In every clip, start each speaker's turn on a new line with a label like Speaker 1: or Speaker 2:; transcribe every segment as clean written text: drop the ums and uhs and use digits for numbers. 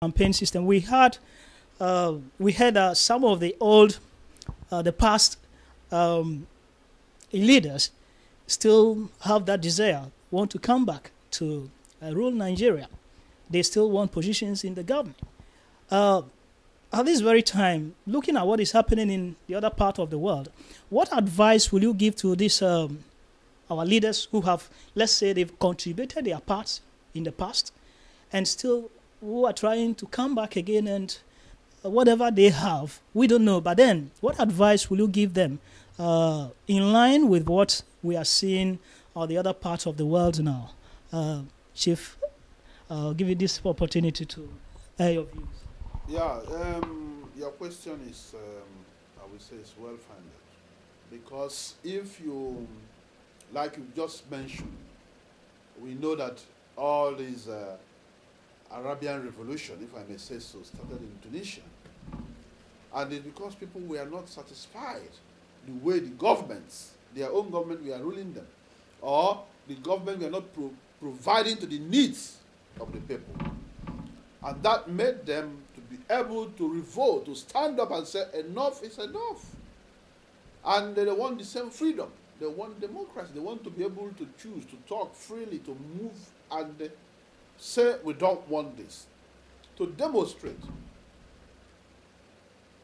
Speaker 1: campaign system. We had some of the old, the past leaders still have that desire, want to come back to rule Nigeria. They still want positions in the government. At this very time, looking at what is happening in the other part of the world, what advice will you give to these our leaders who have, let's say, they've contributed their parts in the past and still who are trying to come back again and whatever they have, we don't know. But then, what advice will you give them in line with what we are seeing on the other parts of the world now? Chief, I'll give you this opportunity to air your views.
Speaker 2: Yeah, your question is, I would say, is well-founded. Because if you, like you just mentioned, we know that all these Arabian Revolution, if I may say so, started in Tunisia. And it's because people were not satisfied the way the governments, their own government, were ruling them. Or the government were not providing to the needs of the people. And that made them to be able to revolt, to stand up and say, enough is enough. And they want the same freedom. They want democracy. They want to be able to choose, to talk freely, to move and say, we don't want this. To demonstrate.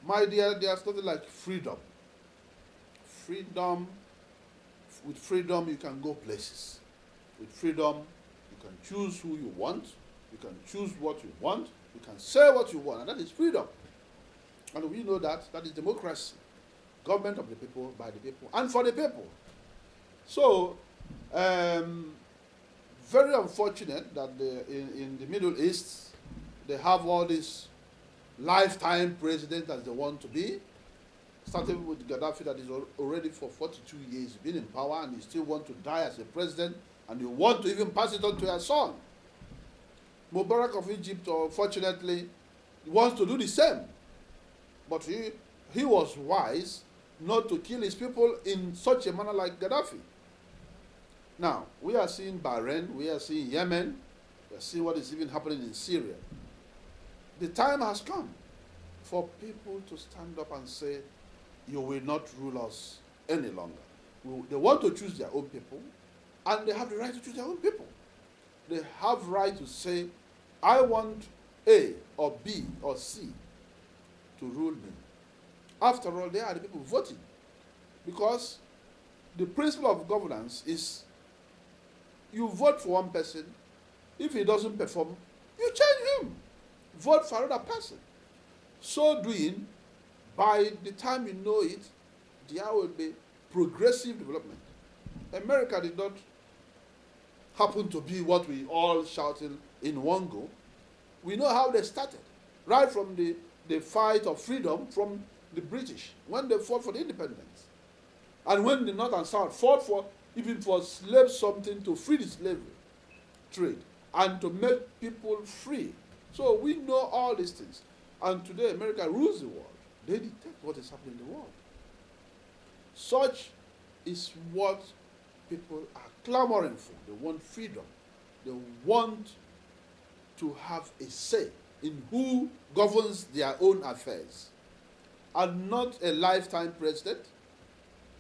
Speaker 2: My dear, there's nothing like freedom. Freedom, with freedom you can go places. With freedom you can choose who you want. You can choose what you want. You can say what you want. And that is freedom. And we know that. That is democracy. Government of the people, by the people, and for the people. So, very unfortunate that in the Middle East, they have all these lifetime presidents as they want to be. Starting with Gaddafi, that is already for 42 years been in power, and he still wants to die as a president, and he want to even pass it on to his son. Mubarak of Egypt, unfortunately, wants to do the same. But he was wise not to kill his people in such a manner like Gaddafi. Now, we are seeing Bahrain, we are seeing Yemen, we are seeing what is even happening in Syria. The time has come for people to stand up and say, you will not rule us any longer. They want to choose their own people, and they have the right to choose their own people. They have right to say, I want A or B or C to rule me. After all, they are the people voting. Because the principle of governance is you vote for one person. If he doesn't perform, you change him. Vote for another person. So doing, by the time you know it, there will be progressive development. America did not happen to be what we all shouted in one go. We know how they started. Right from the fight of freedom from the British, when they fought for the independence. And when the North and South fought for, even for slave something to free the slavery trade and to make people free. So we know all these things. And today America rules the world. They detect what is happening in the world. Such is what people are clamoring for. They want freedom. They want to have a say in who governs their own affairs. And not a lifetime president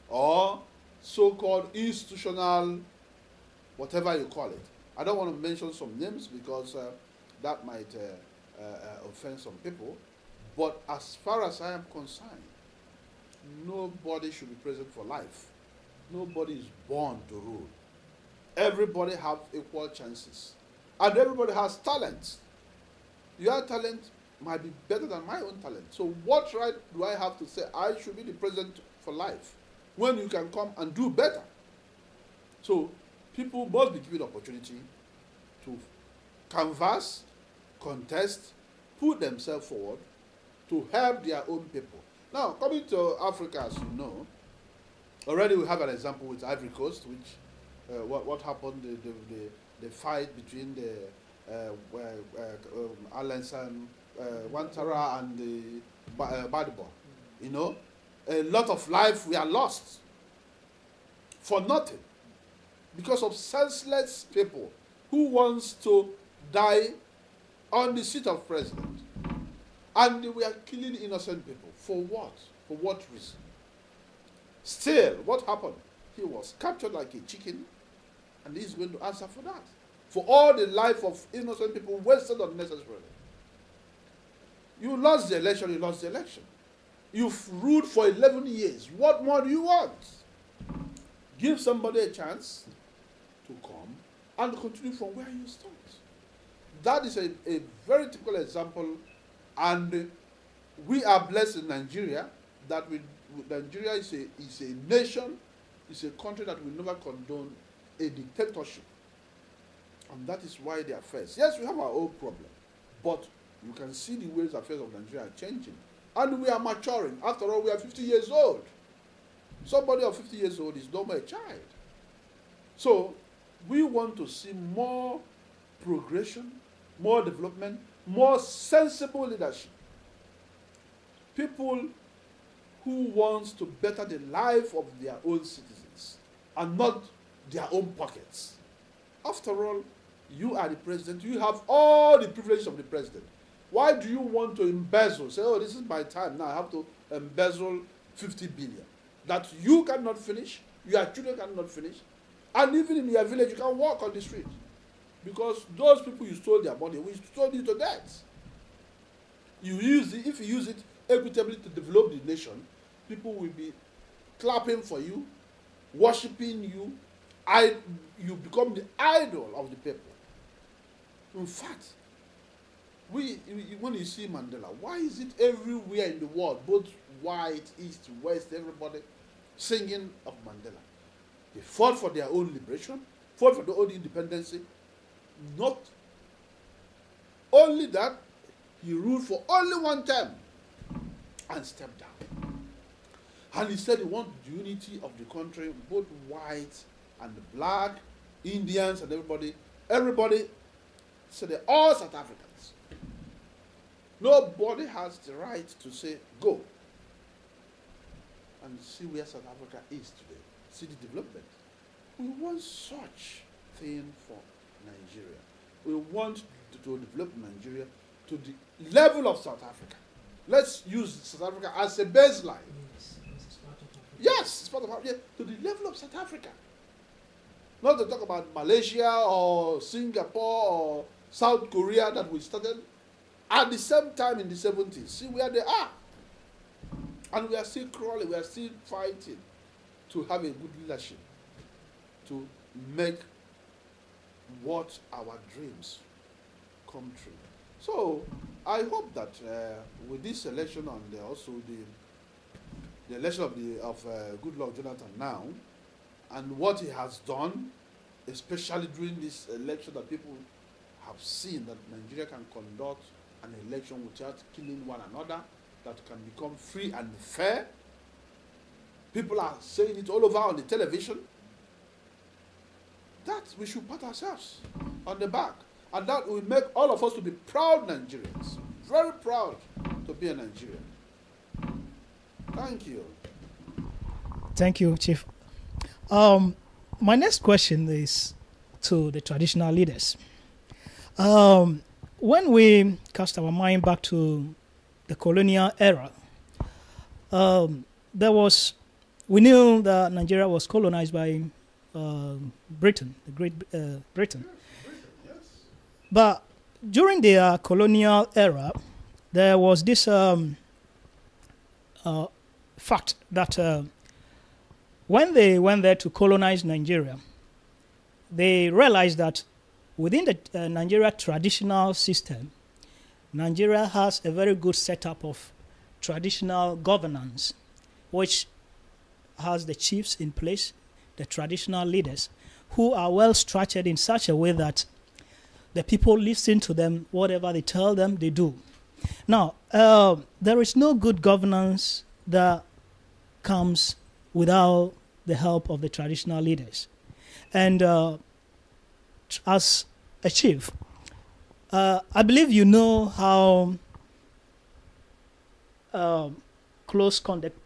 Speaker 2: or so-called institutional, whatever you call it. I don't want to mention some names because that might offend some people. But as far as I am concerned, nobody should be president for life. Nobody is born to rule. Everybody has equal chances. And everybody has talent. Your talent might be better than my own talent. So what right do I have to say I should be the president for life when you can come and do better? So people must be given opportunity to canvass, contest, put themselves forward to help their own people. Now, coming to Africa, as you know, already we have an example with Ivory Coast, which what happened, the fight between the Alensan Ouattara and the Badebo. You know, a lot of life we are lost for nothing because of senseless people who wants to die on the seat of president. And we are killing innocent people. For what? For what reason? Still, what happened? He was captured like a chicken, and he's going to answer for that. For all the life of innocent people wasted unnecessarily. You lost the election, you lost the election. You've ruled for 11 years. What more do you want? Give somebody a chance to come and continue from where you start. That is a very typical example, and we are blessed in Nigeria that Nigeria is a nation, is a country that will never condone a dictatorship. And that is why they are first. Yes, we have our own problem, but you can see the ways affairs of Nigeria are changing. And we are maturing. After all, we are 50 years old. Somebody of 50 years old is no more a child. So we want to see more progression, more development, more sensible leadership. People who want to better the life of their own citizens and not their own pockets. After all, you are the president. You have all the privileges of the president. Why do you want to embezzle? Say, oh, this is my time. Now I have to embezzle 50 billion. That you cannot finish, your children cannot finish, and even in your village, you can walk on the street. Because those people you stole their money, we stole you to death. You use it, if you use it equitably to develop the nation, people will be clapping for you, worshiping you, you become the idol of the people. In fact, when you see Mandela, why is it everywhere in the world, both white, east, west, everybody singing of Mandela? They fought for their own liberation, fought for their own independence. Not only that, he ruled for only one term and stepped down. And he said he wanted the unity of the country, both white and black, Indians and everybody. Everybody said they're all South Africans. Nobody has the right to say, go. And see where South Africa is today. See the development. We want such thing for Nigeria. We want to develop Nigeria to the level of South Africa. Let's use South Africa as a baseline. Yes, it's part of Africa. To the level of South Africa. Not to talk about Malaysia or Singapore or South Korea that we started at the same time in the 70s. See where they are. And we are still crawling, we are still fighting to have a good leadership, to make what our dreams come true. So I hope that with this election and also the election of Goodluck Jonathan now, and what he has done, especially during this election, that people have seen that Nigeria can conduct an election without killing one another, that can become free and fair. People are saying it all over on the television. That we should pat ourselves on the back. And that will make all of us to be proud Nigerians. Very proud to be a Nigerian. Thank you.
Speaker 1: Thank you, Chief. My next question is to the traditional leaders. When we cast our mind back to the colonial era, we knew that Nigeria was colonized by Britain, the Great Britain.
Speaker 2: Yes.
Speaker 1: But during the colonial era, there was this fact that when they went there to colonize Nigeria, they realized that within the Nigeria traditional system, Nigeria has a very good setup of traditional governance, which has the chiefs in place, the traditional leaders, who are well structured in such a way that the people listen to them, whatever they tell them, they do. Now, there is no good governance that comes without the help of the traditional leaders. And as a chief, I believe you know how the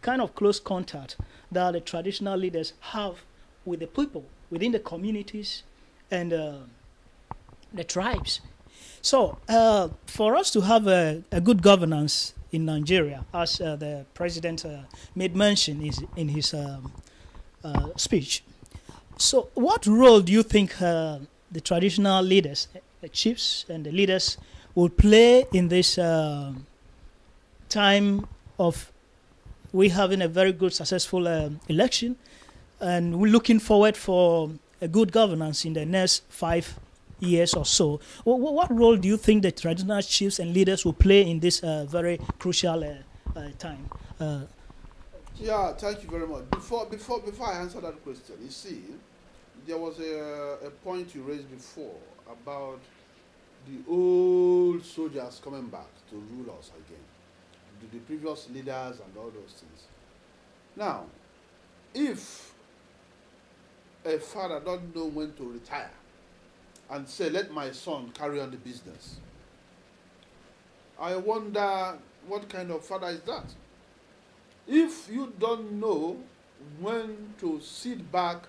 Speaker 1: kind of close contact that the traditional leaders have with the people within the communities and the tribes. So, for us to have a good governance in Nigeria, as the president made mention in his speech, so what role do you think the traditional leaders, the chiefs and the leaders, will play in this time of we having a very good, successful election, and we're looking forward for a good governance in the next 5 years or so? What role do you think the traditional chiefs and leaders will play in this very crucial time?
Speaker 2: Yeah, thank you very much. Before I answer that question, you see, there was a point you raised before about the old soldiers coming back to rule us again, the previous leaders and all those things. Now, if a father don't know when to retire and say, let my son carry on the business, I wonder what kind of father is that? If you don't know when to sit back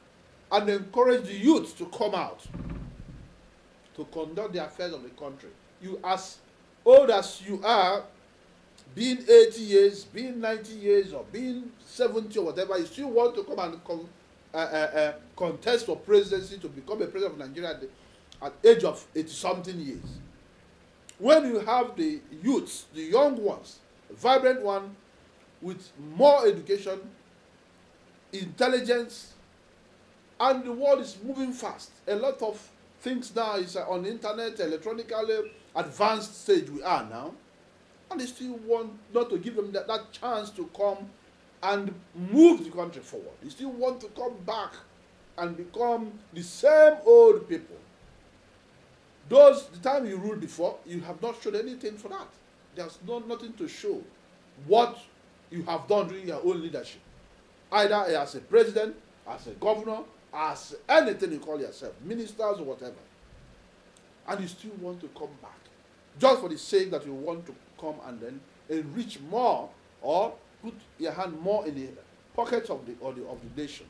Speaker 2: and encourage the youth to come out to conduct the affairs of the country, you, as old as you are, being 80 years, being 90 years, or being 70 or whatever, you still want to come and contest for presidency to become a president of Nigeria at the age of 80-something years. When you have the youths, the young ones, vibrant one, with more education, intelligence, and the world is moving fast. A lot of things now is on the internet, electronically advanced stage we are now, and they still want not to give them that chance to come and move the country forward. They still want to come back and become the same old people. The time you ruled before, you have not shown anything for that. There's nothing to show what you have done during your own leadership, either as a president, as a governor, as anything you call yourself, ministers or whatever. And you still want to come back, just for the sake that you want to come and then enrich more or put your hand more in the pockets of the nation.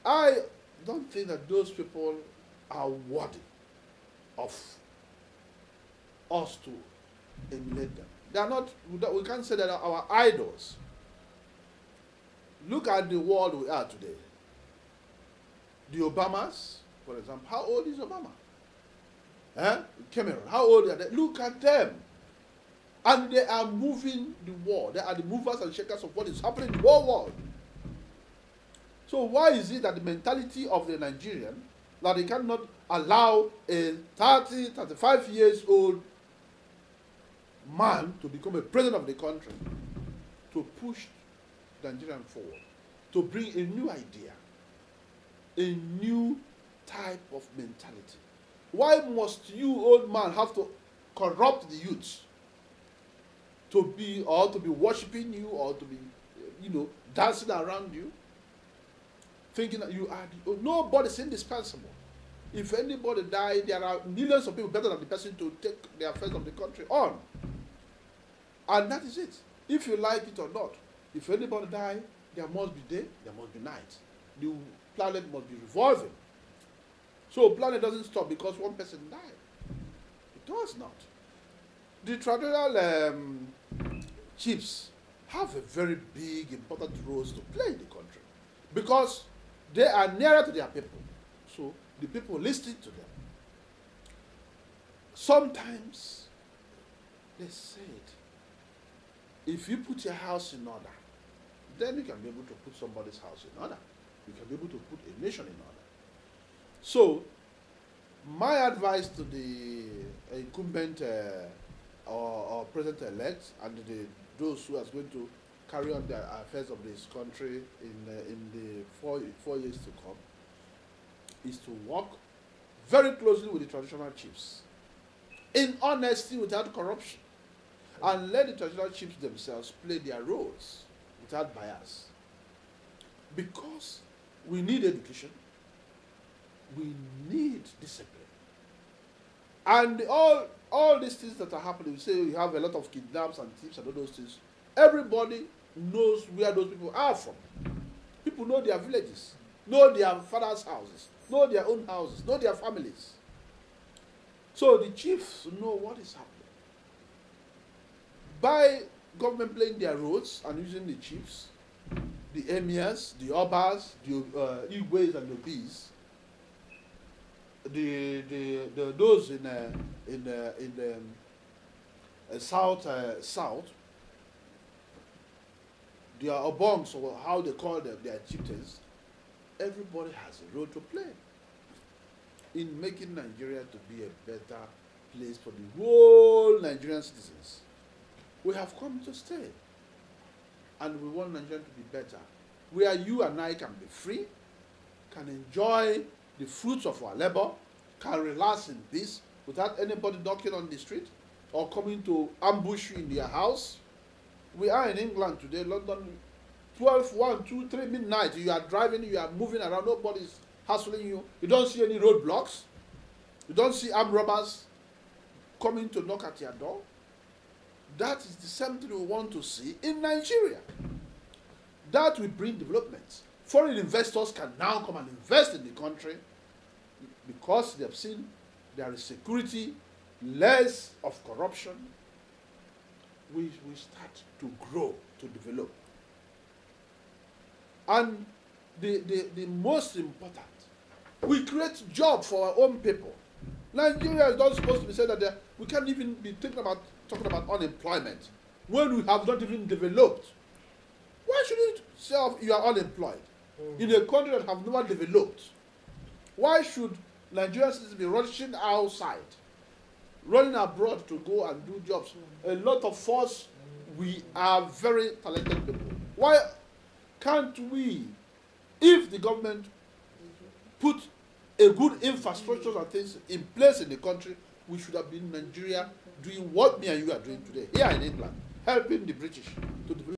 Speaker 2: I don't think that those people are worthy of us to emulate them. They are not, we can't say that our idols. Look at the world we are today. The Obamas, for example, how old is Obama? Cameron, how old are they? Look at them. And they are moving the world. They are the movers and shakers of what is happening in the whole world. So why is it that the mentality of the Nigerian, that they cannot allow a 30, 35 years old man to become a president of the country, to push Nigerian forward, to bring a new idea, a new type of mentality? Why must you, old man, have to corrupt the youth to be worshiping you, or to be, dancing around you, thinking that you are nobody's indispensable. If anybody dies, there are millions of people better than the person to take the affairs of the country on. And that is it. If you like it or not, if anybody dies, there must be day, there must be night. The planet must be revolving. So planet doesn't stop because one person died. It does not. The traditional chiefs have a very big, important roles to play in the country because they are nearer to their people. So the people listen to them. Sometimes they said, if you put your house in order, then you can be able to put somebody's house in order. You can be able to put a nation in order. So, my advice to the incumbent or president-elect and those who are going to carry on the affairs of this country in the four years to come is to work very closely with the traditional chiefs in honesty, without corruption, and let the traditional chiefs themselves play their roles without bias. Because we need education, we need discipline. And all these things that are happening, we say you have a lot of kidnaps and thieves and all those things. Everybody knows where those people are from. People know their villages, know their father's houses, know their own houses, know their families. So the chiefs know what is happening. By government playing their roles and using the chiefs, the emirs, the obas, the igwes and the bees, those in the south, their obongs, or how they call them, their chieftains, everybody has a role to play in making Nigeria to be a better place for the whole Nigerian citizens. We have come to stay, and we want Nigeria to be better, where you and I can be free, can enjoy the fruits of our labor, can relax in peace without anybody knocking on the street or coming to ambush you in their house. We are in England today, London, 12, 1, 2, 3 midnight. You are driving, you are moving around, nobody's hassling you. You don't see any roadblocks. You don't see armed robbers coming to knock at your door. That is the same thing we want to see in Nigeria. That will bring development. Foreign investors can now come and invest in the country because they have seen there is security, less of corruption. We start to grow, to develop. And the most important, we create jobs for our own people. Nigeria is not supposed to be said that we can't even be talking about unemployment when we have not even developed. Why should you say you are unemployed in a country that have never developed? Why should Nigerian citizens be rushing outside, running abroad to go and do jobs? A lot of us, we are very talented people. Why can't we, if the government put a good infrastructure and things in place in the country, we should have been in Nigeria doing what me and you are doing today, here in England, helping the British to develop.